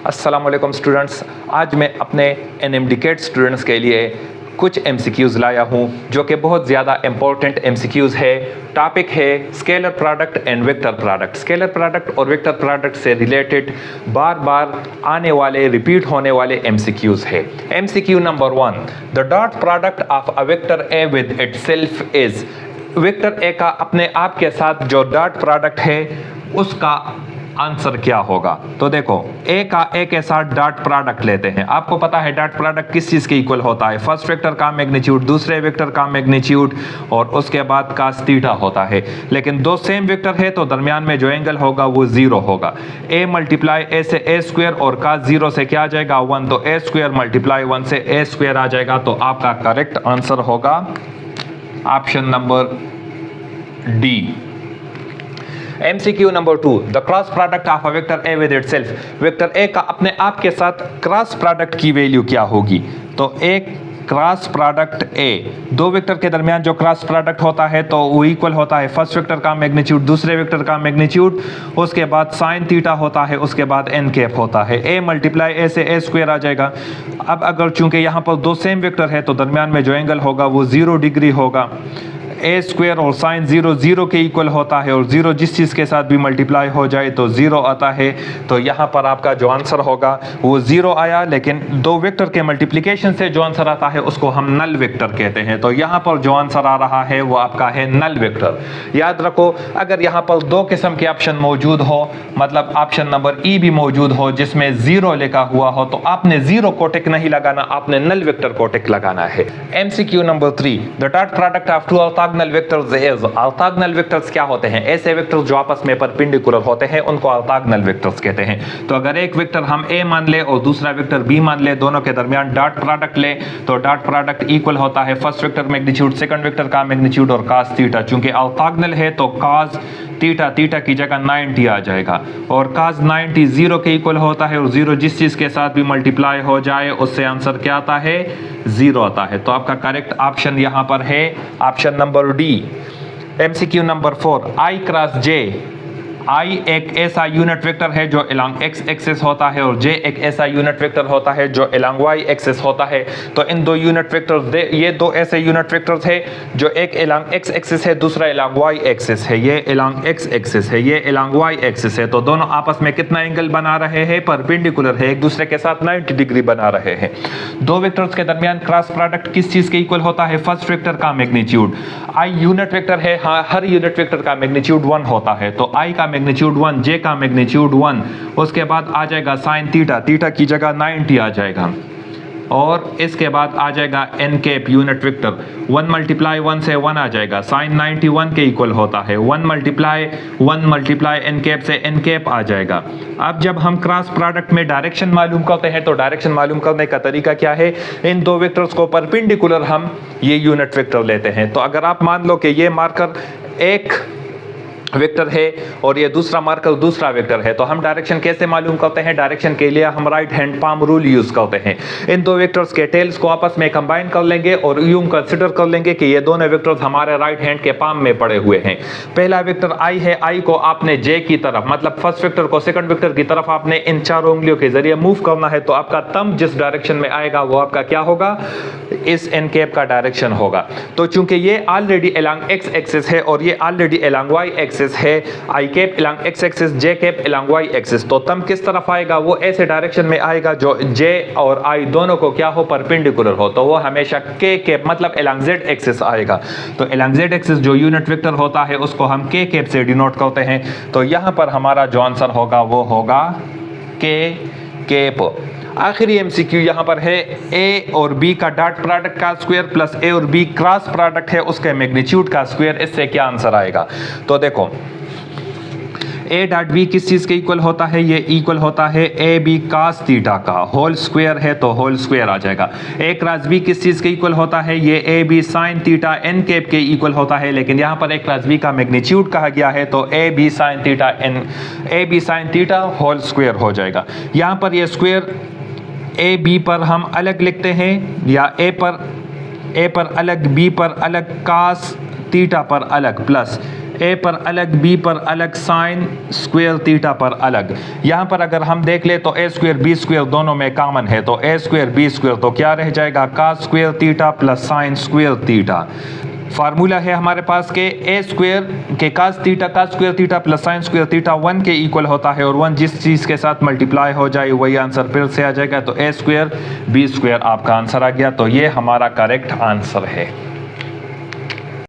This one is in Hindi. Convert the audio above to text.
अस्सलाम वालेकुम स्टूडेंट्स। आज मैं अपने एनएमडीकेट स्टूडेंट्स के लिए कुछ एमसीक्यूज़ लाया हूँ जो कि बहुत ज़्यादा इंपॉर्टेंट एमसीक्यूज़ है। टॉपिक है scalar product and vector product. Scalar product और वेक्टर प्रोडक्ट से रिलेटेड बार बार आने वाले रिपीट होने वाले एमसीक्यूज़ है। MCQ number 1, the dot product of a vector A with itself is. Vector A का अपने आप के साथ जो डॉट प्रोडक्ट है उसका आंसर क्या होगा। तो देखो, ए का ए के साथ डॉट प्रोडक्ट लेते हैं। आपको पता है डॉट प्रोडक्ट किस चीज के इक्वल होता है, फर्स्ट वेक्टर का मैग्नीट्यूड, दूसरे वेक्टर का मैग्नीट्यूड और उसके बाद cos थीटा होता है। लेकिन दो सेम वेक्टर है तो दरमियान में जो एंगल होगा वो 0 होगा। ए मल्टीप्लाई ए से ए स्क्वायर और cos 0 से क्या आ जाएगा 1, तो ए स्क्वायर मल्टीप्लाई 1 से ए स्क्वायर आ जाएगा। तो आपका करेक्ट आंसर होगा option number D. MCQ number 2, the cross product of a vector A with itself. Vector A का अपने आप के साथ क्रॉस प्रोडक्ट की वैल्यू क्या होगी। तो एक क्रॉस प्रोडक्ट ए, दो वेक्टर के दरमियान जो क्रॉस प्रोडक्ट होता है तो वो इक्वल होता है फर्स्ट वेक्टर का मैग्नीट्यूड, दूसरे वेक्टर का मैग्नीट्यूड, उसके बाद साइन थीटा होता है, उसके बाद एन कैप होता है। ए मल्टीप्लाई ए से ए स्क्वायर आ जाएगा। अब अगर चूंकि यहाँ पर दो सेम वेक्टर है तो दरमियान में जो एंगल होगा वो 0 डिग्री होगा। ए स्क्वायर और साइन 0 0 के इक्वल होता है और 0 जिस चीज़ के साथ भी मल्टीप्लाई हो जाए तो 0 आता है। तो यहाँ पर आपका जो आंसर होगा वो 0 आया, लेकिन दो वेक्टर के मल्टीप्लिकेशन से जो आंसर आता है उसको हम नल वेक्टर कहते हैं। तो यहाँ पर जो आंसर आ रहा है वो आपका है नल वेक्टर। याद रखो, अगर यहाँ पर दो किस्म के ऑप्शन मौजूद हो, मतलब ऑप्शन नंबर ई भी मौजूद हो जिसमें 0 लिखा हुआ हो, तो आपने 0 को टिक नहीं लगाना, आपने नल वेक्टर को टिक लगाना है। MCQ number 3, the dot product of two orthogonal vectors is. Orthogonal vectors क्या होते हैं? ऐसे वेक्टर्स जो आपस में परपेंडिकुलर होते हैं उनको ऑर्थोगोनल वेक्टर्स कहते हैं। तो अगर एक वेक्टर हम ए मान ले और दूसरा वेक्टर बी मान ले, दोनों के दरमियान डॉट प्रोडक्ट ले, तो डॉट प्रोडक्ट इक्वल होता है first vector magnitude, second vector का मैग्नीट्यूड और cos थीटा। चूंकि ऑर्थोगोनल है तो cos थीटा, थीटा की जगह 90 आ जाएगा और cos 90 0 के इक्वल होता है और 0 जिस चीज के साथ भी मल्टीप्लाई हो जाए उससे आंसर क्या आता है 0 आता है। तो आपका करेक्ट ऑप्शन यहां पर है option number D. MCQ number 4, I cross J। I एक ऐसा यूनिट वेक्टर है जो along x एक्सिस होता है और J एक ऐसा यूनिट वेक्टर होता है जो along y एक्सिस होता है। तो इन दो यूनिट वेक्टर्स, ये दो ऐसे यूनिट वेक्टर्स है जो एक along x एक्सिस है, दूसरा along y एक्सिस है। ये along x एक्सिस है, ये along y एक्सिस है। तो दोनों आपस में कितना एंगल बना रहे हैं? परपेंडिकुलर है, एक दूसरे के साथ 90 डिग्री बना रहे हैं। दो वेक्टर्स के दरमियान क्रॉस प्रोडक्ट किस चीज के इक्वल होता है? फर्स्ट वेक्टर का मैग्नीट्यूड। I यूनिट वेक्टर है, हर यूनिट वेक्टर का मैग्नीट्यूड 1 होता है। तो I का मैग्नीट्यूड 1, J का मैग्नीट्यूड 1, उसके बाद आ जाएगा साइन थीटा, थीटा की जगह 90 आ जाएगा और इसके बाद आ जाएगा n cap unit vector. 1 multiply 1 से 1 आ जाएगा, साइन 91 के इक्वल होता है। 1 मल्टीप्लाई एन कैप से एन कैप आ जाएगा। अब जब हम क्रॉस प्रोडक्ट में डायरेक्शन मालूम करते हैं तो डायरेक्शन मालूम करने का तरीका क्या है? इन दो वेक्टर्स को परपेंडिकुलर हम ये यूनिट वेक्टर लेते हैं। तो अगर आप मान लो कि ये मार्कर एक वेक्टर है और ये दूसरा मार्कर दूसरा वेक्टर है, तो हम डायरेक्शन कैसे मालूम करते हैं? डायरेक्शन के लिए हम right hand palm rule use करते हैं। इन दो वेक्टर्स के टेल्स को आपस में कंबाइन कर लेंगे और यूं कंसीडर कर लेंगे कि ये दोनों वेक्टर्स हमारे राइट हैंड के पाम में पड़े हुए हैं। पहला वेक्टर आई है, आई को आपने जे की तरफ, मतलब फर्स्ट वेक्टर को सेकंड वेक्टर की तरफ आपने इन चारों उंगलियों के जरिए मूव करना है। तो आपका थंब जिस डायरेक्शन में आएगा वो आपका क्या होगा? इस एन कैप का डायरेक्शन होगा। तो चूंकि ये ऑलरेडी अलोंग एक्स एक्सिस है और ये ऑलरेडी अलोंग वाई एक्सिस है, आई कैप अलोंग एक्स एक्सिस, जे कैप अलोंग वाई एक्सिस, तो थंब किस तरफ आएगा? वो ऐसे डायरेक्शन में आएगा जो जे और आई दोनों को क्या हो? परपेंडिकुलर हो। तो वो हमेशा के कैप मतलब अलोंग जेड एक्सिस आएगा। तो अलोंग जेड एक्सिस जो यूनिट वेक्टर होता है उसको हम के कैप से डिनोट करते हैं। तो यहां पर हमारा जो आंसर होगा वो होगा के कैप। आखिरी एमसीक्यू यहाँ पर है, ए और बी का डॉट प्रोडक्ट का स्क्वायर प्लस ए और बी क्रॉस प्रोडक्ट है उसके मैग्नीट्यूड का स्क्वायर, इससे क्या आंसर आएगा? तो देखो, ए डॉट बी किस चीज के इक्वल होता है? ये इक्वल होता है ए बी cos थीटा का, होल स्क्वायर है तो होल स्क्वायर आ जाएगा। ए क्रॉस बी किस चीज के इक्वल होता है? ये a b sine theta n cap के इक्वल होता है, लेकिन यहाँ पर ए क्रॉस बी का मैग्नीट्यूड कहा गया है तो a b sine theta n, a b sine theta whole square हो जाएगा। यहाँ पर ये स्क्वायर ए बी पर हम अलग लिखते हैं या ए पर अलग, बी पर अलग, cos थीटा पर अलग, प्लस ए पर अलग, बी पर अलग, साइन स्क्वायर थीटा पर अलग। यहाँ पर अगर हम देख ले तो ए स्क्वायर बी स्क्वायर दोनों में कॉमन है, तो ए स्क्वायर बी स्क्वायर तो क्या रह जाएगा, cos square theta plus sine square theta. Formula है हमारे पास के ए स्क्वायर के cos square theta plus sine square theta 1 के इक्वल होता है, और 1 जिस चीज़ के साथ मल्टीप्लाई हो जाए वही आंसर फिर से आ जाएगा। तो ए स्क्वायर बी स्क्वायर आपका आंसर आ गया। तो ये हमारा करेक्ट आंसर है।